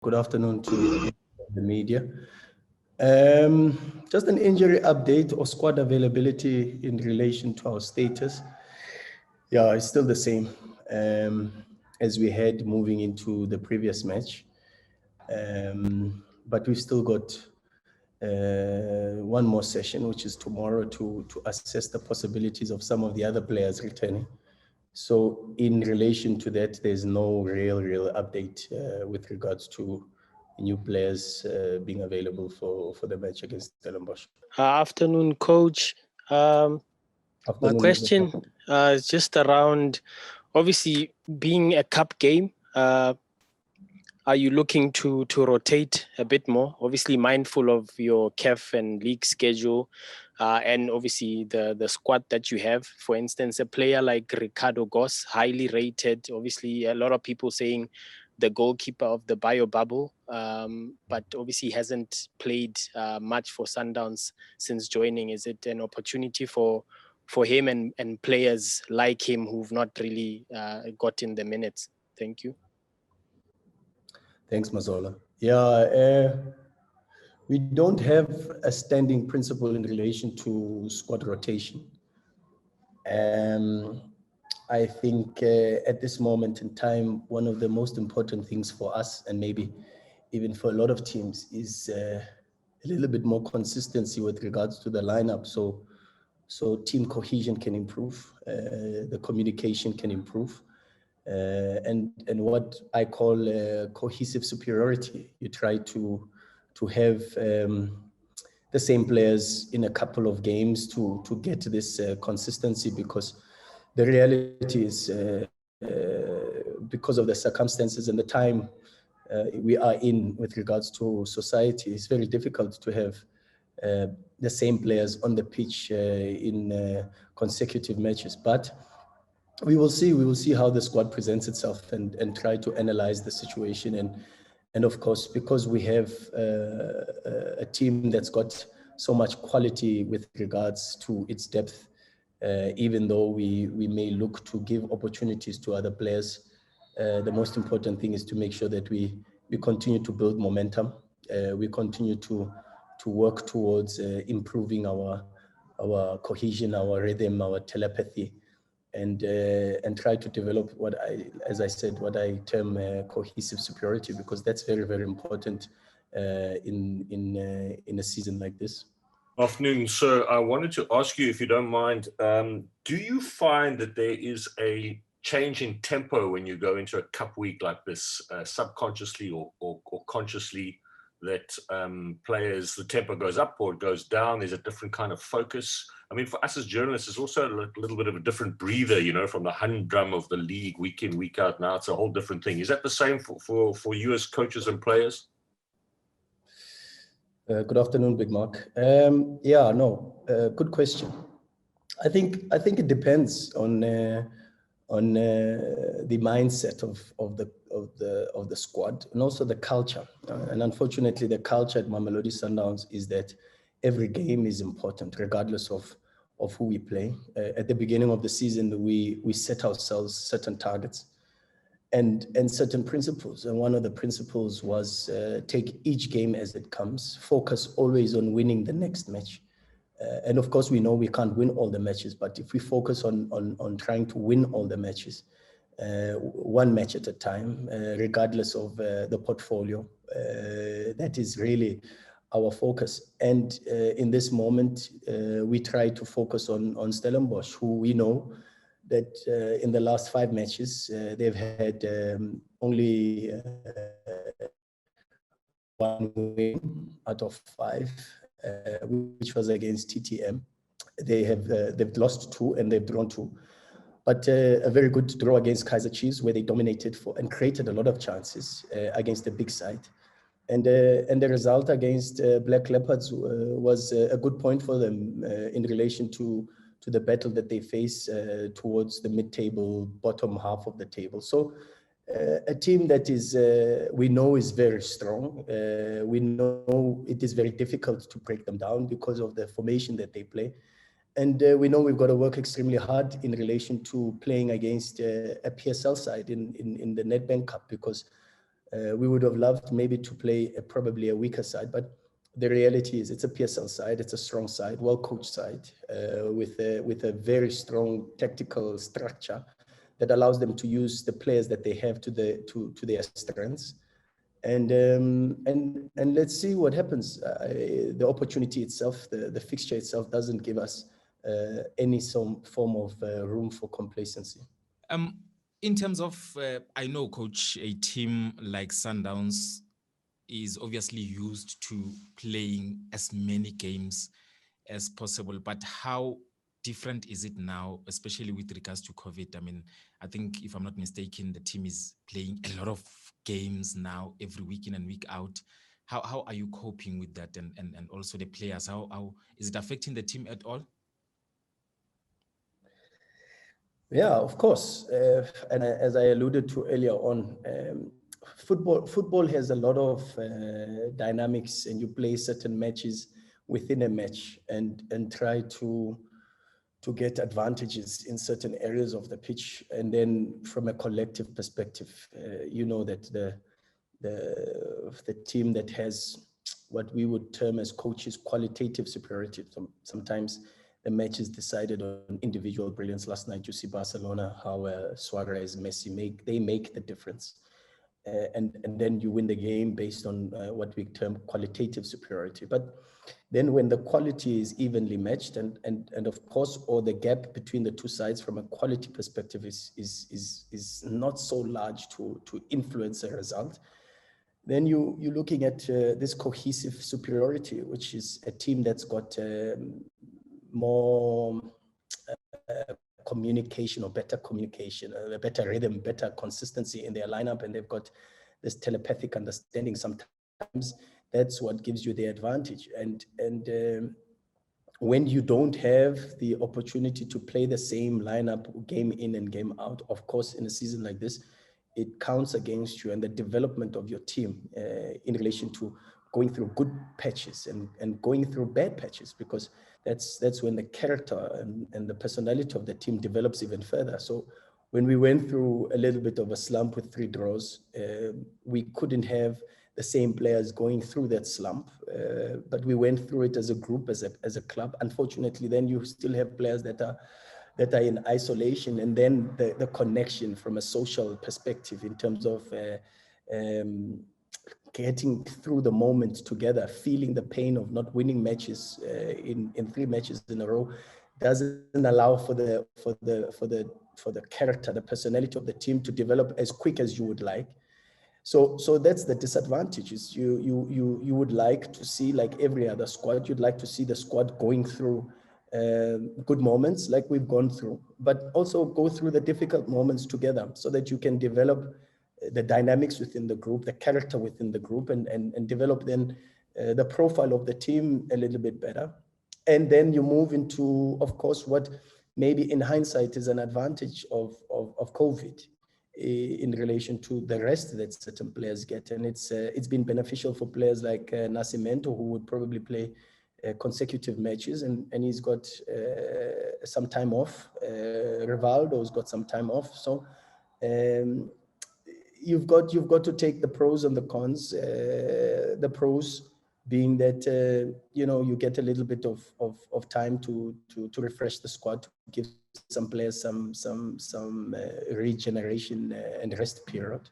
Good afternoon to the media. Just an injury update or squad availability in relation to our status. Yeah, it's still the same as we had moving into the previous match. But we've still got one more session, which is tomorrow, to assess the possibilities of some of the other players returning. So in relation to that, there's no real update with regards to new players being available for the match against Stellenbosch. Afternoon, coach. My question is just around, obviously, being a cup game. Are you looking to rotate a bit more? Obviously, mindful of your CAF and league schedule, and obviously the squad that you have. For instance, a player like Ricardo Goss, highly rated. Obviously, a lot of people saying the goalkeeper of the bio bubble, but obviously hasn't played much for Sundowns since joining. Is it an opportunity for him and players like him who've not really gotten the minutes? Thank you. Thanks, Mazola. Yeah, we don't have a standing principle in relation to squad rotation. I think at this moment in time, one of the most important things for us, and maybe even for a lot of teams, is a little bit more consistency with regards to the lineup. So team cohesion can improve, the communication can improve, and what I call cohesive superiority. You try to have the same players in a couple of games to get this consistency, because the reality is because of the circumstances and the time we are in with regards to society, it's very difficult to have the same players on the pitch in consecutive matches. But we will see how the squad presents itself and try to analyze the situation. And of course, because we have a team that's got so much quality with regards to its depth, even though we may look to give opportunities to other players, the most important thing is to make sure that we continue to build momentum. We continue to work towards improving our cohesion, our rhythm, our telepathy, and try to develop what I term cohesive superiority, because that's very important in a season like this. Afternoon, sir. I wanted to ask you, if you don't mind, do you find that there is a change in tempo when you go into a cup week like this, subconsciously or consciously, that players, the tempo goes up or it goes down? There's a different kind of focus. I mean, for us as journalists, it's also a little bit of a different breather, you know, from the humdrum of the league week in, week out. Now it's a whole different thing. Is that the same for you as coaches and players? Good afternoon, Big Mark. Good question. I think it depends on the mindset of the squad, and also the culture. And unfortunately, the culture at Mamelodi Sundowns is that every game is important, regardless of who we play. At the beginning of the season, we set ourselves certain targets and certain principles. And one of the principles was take each game as it comes, focus always on winning the next match. And of course, we know we can't win all the matches, but if we focus on trying to win all the matches, one match at a time, regardless of the portfolio, that is really our focus. And in this moment, we try to focus on Stellenbosch, who we know that in the last 5 matches, they've had only 1 win out of 5, which was against TTM. They've lost 2 and they've drawn 2. But a very good draw against Kaizer Chiefs, where they dominated and created a lot of chances against the big side. And the result against Black Leopards was a good point for them in relation to the battle that they face towards the mid-table, bottom half of the table. So a team that is we know is very strong. We know it is very difficult to break them down because of the formation that they play. And we know we've got to work extremely hard in relation to playing against a PSL side in the Nedbank Cup, because We would have loved maybe to play probably a weaker side, but the reality is it's a PSL side, it's a strong side, well-coached side, with a very strong tactical structure that allows them to use the players that they have to their strengths. And let's see what happens. The opportunity itself, the fixture itself doesn't give us any some form of room for complacency. In terms of, I know, Coach, a team like Sundowns is obviously used to playing as many games as possible, but how different is it now, especially with regards to COVID? I mean, I think, if I'm not mistaken, the team is playing a lot of games now every week in and week out. How are you coping with that, and also the players? How is it affecting the team at all? Yeah, of course. And as I alluded to earlier on, football has a lot of dynamics, and you play certain matches within a match and try to get advantages in certain areas of the pitch. And then from a collective perspective, you know that the team that has what we would term as coaches qualitative superiority. Sometimes the match is decided on individual brilliance. Last night you see Barcelona, how Suarez, Messi make the difference. And then you win the game based on what we term qualitative superiority. But then when the quality is evenly matched, and of course, or the gap between the two sides from a quality perspective is not so large to influence a result, then you're looking at this cohesive superiority, which is a team that's got more communication, or better communication, a better rhythm, better consistency in their lineup, and they've got this telepathic understanding. Sometimes that's what gives you the advantage. And when you don't have the opportunity to play the same lineup game in and game out, of course, in a season like this, it counts against you and the development of your team in relation to going through good patches and going through bad patches, because that's when the character and the personality of the team develops even further. So when we went through a little bit of a slump with 3 draws, we couldn't have the same players going through that slump, but we went through it as a group, as a club. Unfortunately, then you still have players that are in isolation, and then the connection from a social perspective in terms of getting through the moment together, feeling the pain of not winning matches in 3 matches in a row, doesn't allow for the character, the personality of the team to develop as quick as you would like. So that's the disadvantage. Is you would like to see, like every other squad, you'd like to see the squad going through good moments like we've gone through, but also go through the difficult moments together, so that you can develop the dynamics within the group, the character within the group, and develop then the profile of the team a little bit better. And then you move into, of course, what maybe in hindsight is an advantage of COVID in relation to the rest that certain players get. And it's been beneficial for players like Nascimento, who would probably play consecutive matches, and he's got some time off. Rivaldo's got some time off. So you've got to take the pros and the cons. The pros being that you get a little bit of time to refresh the squad, to give some players some regeneration and rest period.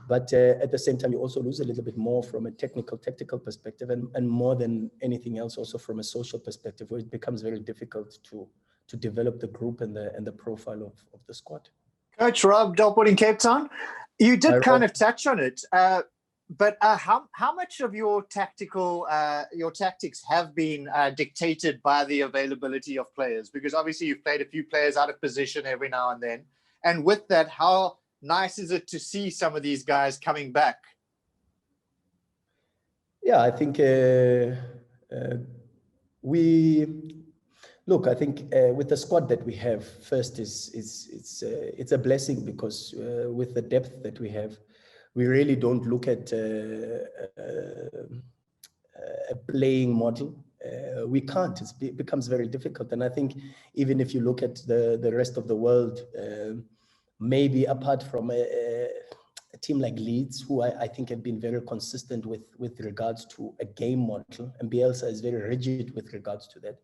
But at the same time, you also lose a little bit more from a tactical perspective, and more than anything else, also from a social perspective, where it becomes very difficult to develop the group and the profile of the squad. Coach Rob Delport in Cape Town, you did kind of touch on it, but how much of your tactics have been dictated by the availability of players? Because obviously you've played a few players out of position every now and then, and with that, how nice is it to see some of these guys coming back? Yeah, I think I think with the squad that we have, first it's a blessing, because with the depth that we have, we really don't look at a playing model. We can't. It becomes very difficult. And I think even if you look at the rest of the world, maybe apart from a team like Leeds, who I think have been very consistent with regards to a game model, and Bielsa is very rigid with regards to that.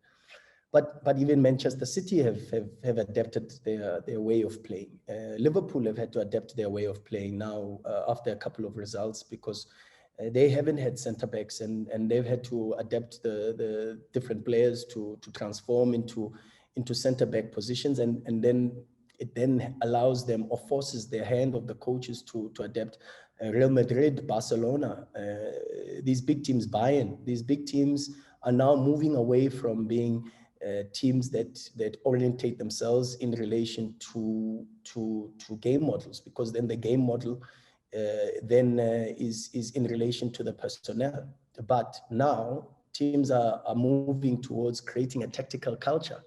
But even Manchester City have adapted their way of playing. Liverpool have had to adapt their way of playing now after a couple of results, because they haven't had centre backs, and they've had to adapt the different players to transform into centre back positions, and then it then allows them or forces their hand of the coaches to adapt. Real Madrid, Barcelona, these big teams, Bayern, these big teams are now moving away from being teams that orientate themselves in relation to game models, because then the game model is in relation to the personnel. But now teams are moving towards creating a tactical culture,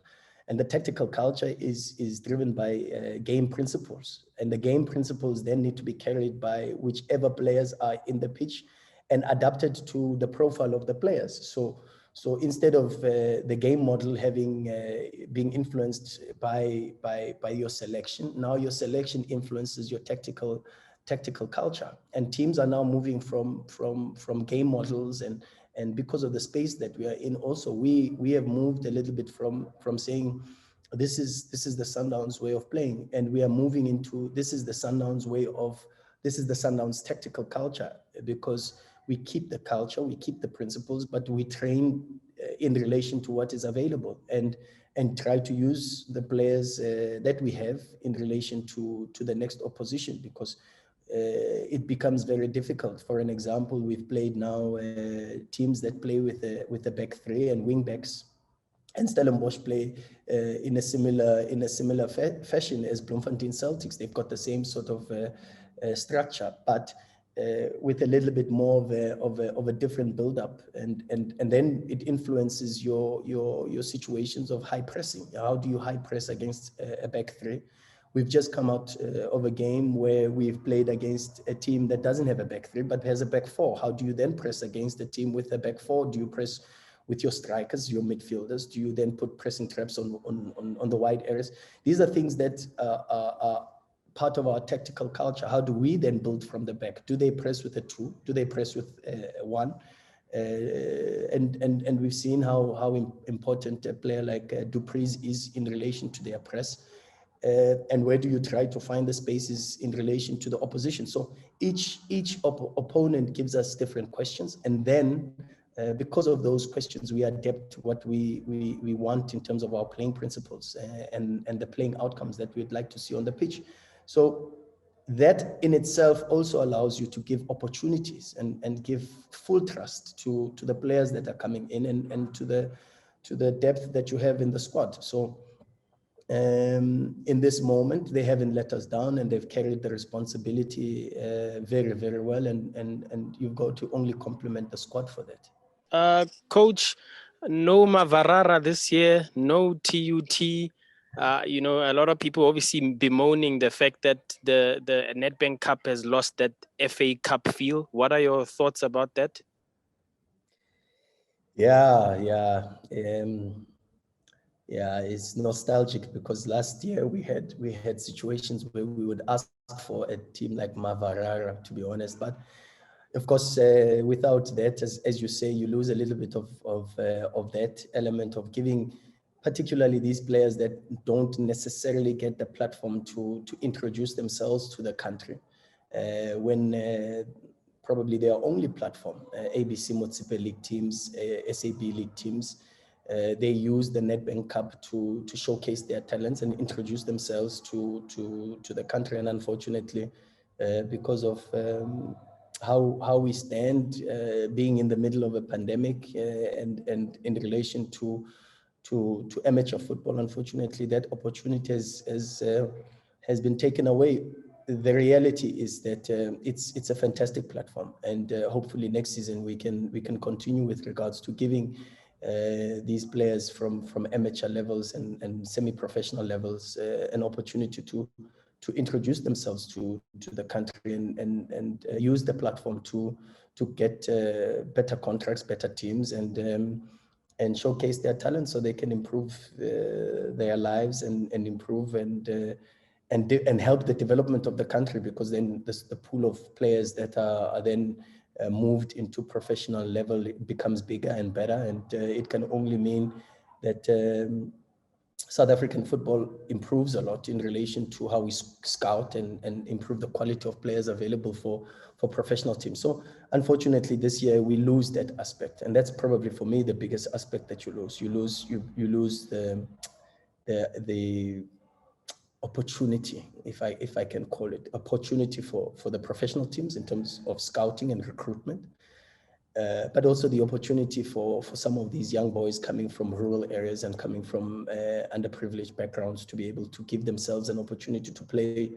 and the tactical culture is driven by game principles, and the game principles then need to be carried by whichever players are in the pitch and adapted to the profile of the players. So instead of the game model having being influenced by your selection, now your selection influences your tactical culture, and teams are now moving from game models, and because of the space that we are in, also we have moved a little bit from saying this is the Sundowns way of playing, and we are moving into this is the Sundowns tactical culture, because we keep the culture, we keep the principles, but we train in relation to what is available, and try to use the players that we have in relation to the next opposition, because it becomes very difficult. For an example, we've played now teams that play with a back three and wing backs, and Stellenbosch play in a similar fashion as Bloemfontein Celtics. They've got the same sort of structure, but with a little bit more of a different build-up, and then it influences your situations of high pressing. How do you high press against a back three? We've just come out of a game where we've played against a team that doesn't have a back three, but has a back four. How do you then press against a team with a back four? Do you press with your strikers, your midfielders? Do you then put pressing traps on the wide areas? These are things that are part of our tactical culture. How do we then build from the back? Do they press with a two? Do they press with one? And we've seen how important a player like Dupreez is in relation to their press. And where do you try to find the spaces in relation to the opposition? So each opponent gives us different questions, and then because of those questions, we adapt what we want in terms of our playing principles and the playing outcomes that we'd like to see on the pitch. So that in itself also allows you to give opportunities and give full trust to the players that are coming in, and to the depth that you have in the squad. So in this moment, they haven't let us down, and they've carried the responsibility very, very well, and you've got to only compliment the squad for that. Coach, no Mavarara this year, no TUT. A lot of people obviously bemoaning the fact that the Nedbank Cup has lost that FA Cup feel. What are your thoughts about that? Yeah, it's nostalgic, because last year we had situations where we would ask for a team like Mavarara, to be honest. But of course, without that, as you say, you lose a little bit of that element of giving, particularly these players that don't necessarily get the platform to introduce themselves to the country, when probably their only platform, ABC Motsepe League teams, SAB League teams, they use the Nedbank Cup to showcase their talents and introduce themselves to the country. And unfortunately, because of how we stand, being in the middle of a pandemic, and in relation to amateur football, unfortunately, that opportunity has been taken away. The reality is that it's a fantastic platform, and hopefully next season we can continue with regards to giving these players from amateur levels and semi-professional levels an opportunity to introduce themselves to the country and use the platform to get better contracts, better teams, and showcase their talent so they can improve their lives and improve and and help the development of the country, because then the pool of players that are then moved into professional level, it becomes bigger and better, and it can only mean that South African football improves a lot in relation to how we scout and improve the quality of players available for professional teams. So unfortunately this year we lose that aspect, and that's probably for me the biggest aspect that you lose. You lose the opportunity, if I can call it opportunity for the professional teams in terms of scouting and recruitment. But also the opportunity for some of these young boys coming from rural areas and coming from underprivileged backgrounds to be able to give themselves an opportunity to play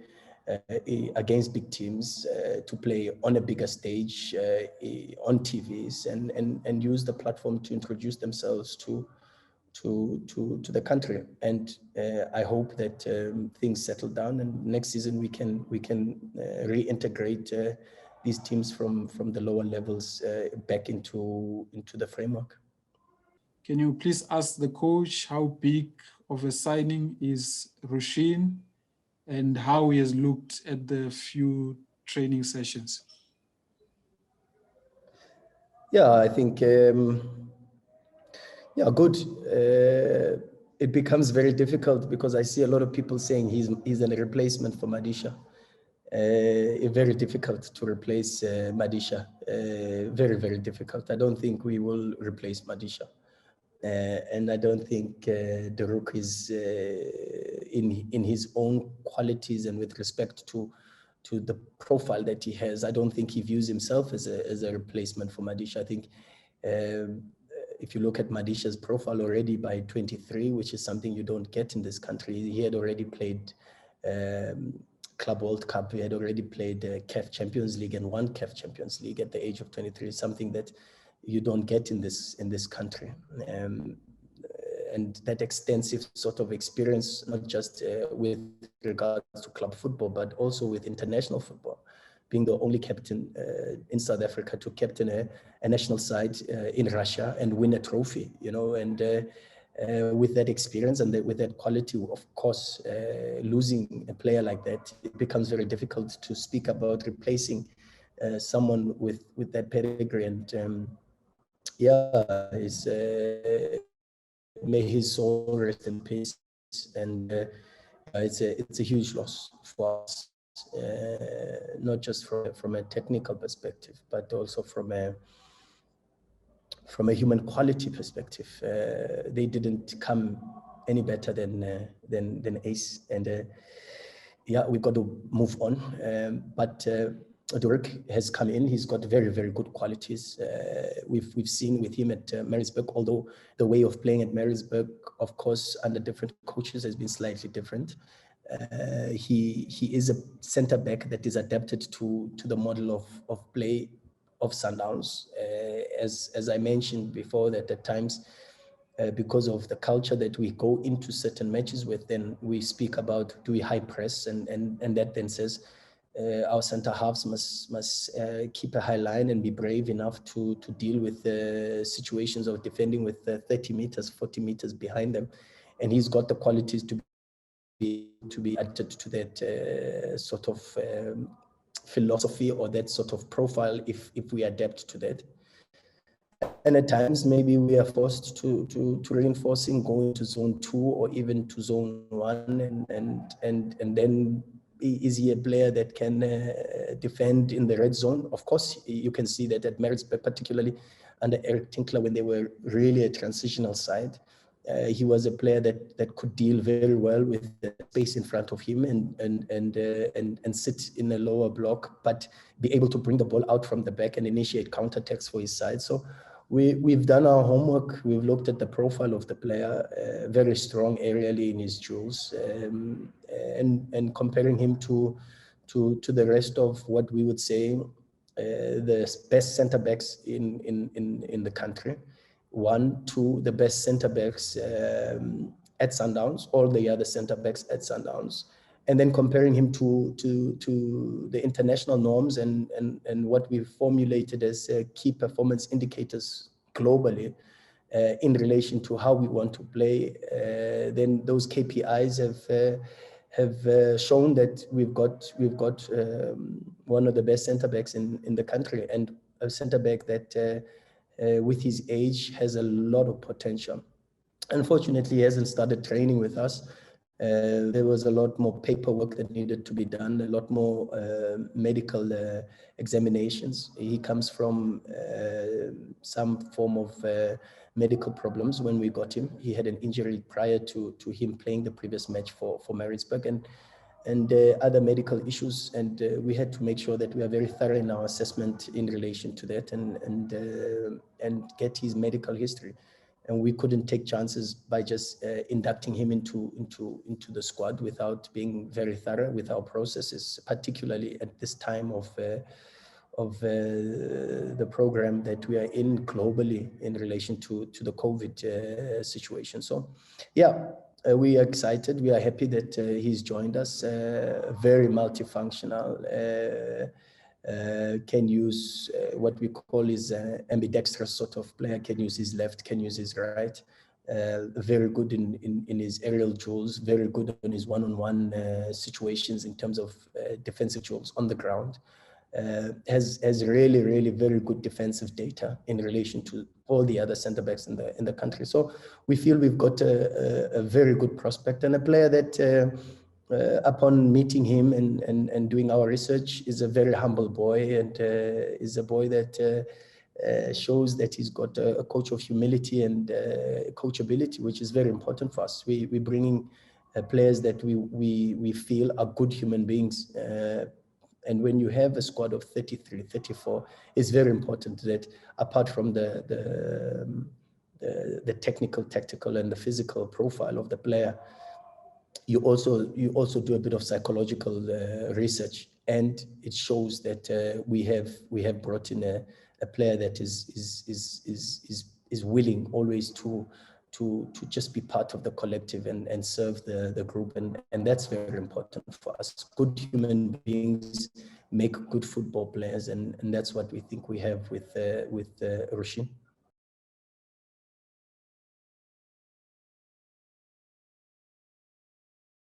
against big teams, to play on a bigger stage, on TVs, and use the platform to introduce themselves to the country. And I hope that things settle down, and next season we can reintegrate these teams from the lower levels back into the framework. Can you please ask the coach how big of a signing is Rushin and how he has looked at the few training sessions? Yeah, I think, good. It becomes very difficult because I see a lot of people saying he's a replacement for Madisha. Very difficult to replace Madisha. Very, very difficult. I don't think we will replace Madisha. And I don't think Daruk is in his own qualities and with respect to the profile that he has. I don't think he views himself as a replacement for Madisha. I think if you look at Madisha's profile already by 23, which is something you don't get in this country, he had already played Club World Cup. He had already played CAF Champions League and won CAF Champions League at the age of 23, something that you don't get in this country. And that extensive sort of experience, not just with regards to club football, but also with international football, being the only captain in South Africa to captain a national side in Russia and win a trophy, and with that experience and with that quality, of course, losing a player like that, it becomes very difficult to speak about replacing someone with that pedigree. And may his soul rest in peace. And it's a huge loss for us, not just from a technical perspective, but also from a human quality perspective. They didn't come any better than Ace, and we've got to move on. But Durek has come in. He's got very, very good qualities. We've seen with him at Maritzburg, although the way of playing at Maritzburg, of course, under different coaches has been slightly different. He is a centre back that is adapted to the model of play of Sundowns. As I mentioned before, that at times, because of the culture that we go into certain matches with, then we speak about, do we high press, and that then says our centre halves must keep a high line and be brave enough to deal with the situations of defending with 30 meters, 40 meters behind them. And he's got the qualities to be added to that sort of philosophy or that sort of profile if we adapt to that. And at times maybe we are forced to reinforcing, going to zone 2 or even to zone 1, and then is he a player that can defend in the red zone? Of course, you can see that at Maritzburg, particularly under Eric Tinkler, when they were really a transitional side, he was a player that could deal very well with the space in front of him and sit in a lower block, but be able to bring the ball out from the back and initiate counterattacks for his side. So we've done our homework. We've looked at the profile of the player, very strong aerially in his duels, and comparing him to the rest of what we would say the best centre backs in the country. 1, 2, the best centre backs at Sundowns, all the other centre backs at Sundowns, and then comparing him to the international norms and what we've formulated as key performance indicators globally in relation to how we want to play. Then those KPIs shown that we've got one of the best centre backs in the country, and a centre back that with his age has a lot of potential. Unfortunately, he hasn't started training with us. There was a lot more paperwork that needed to be done, a lot more medical examinations. He comes from some form of medical problems when we got him. He had an injury prior to him playing the previous match for Maritzburg, and other medical issues, and we had to make sure that we are very thorough in our assessment in relation to that, and get his medical history. And we couldn't take chances by just inducting him into the squad without being very thorough with our processes, particularly at this time of the program that we are in globally in relation to the COVID situation. So, yeah, we are excited. We are happy that he's joined us. Very multifunctional. Can use what we call is ambidextrous sort of player. Can use his left, can use his right. Very good in his aerial duels, very good on his one-on-one situations in terms of defensive duels on the ground. Has really very good defensive data in relation to all the other centre backs in the country. So we feel we've got a very good prospect, and a player that upon meeting him and doing our research, is a very humble boy, and is a boy that shows that he's got a coach of humility and coachability, which is very important for us. We're bringing players that we feel are good human beings. And when you have a squad of 33, 34, it's very important that apart from the technical, tactical, and the physical profile of the player, you also do a bit of psychological research, and it shows that we have brought in a player that is willing always to just be part of the collective and serve the group, and that's very important for us. Good human beings make good football players, and that's what we think we have with Rulani.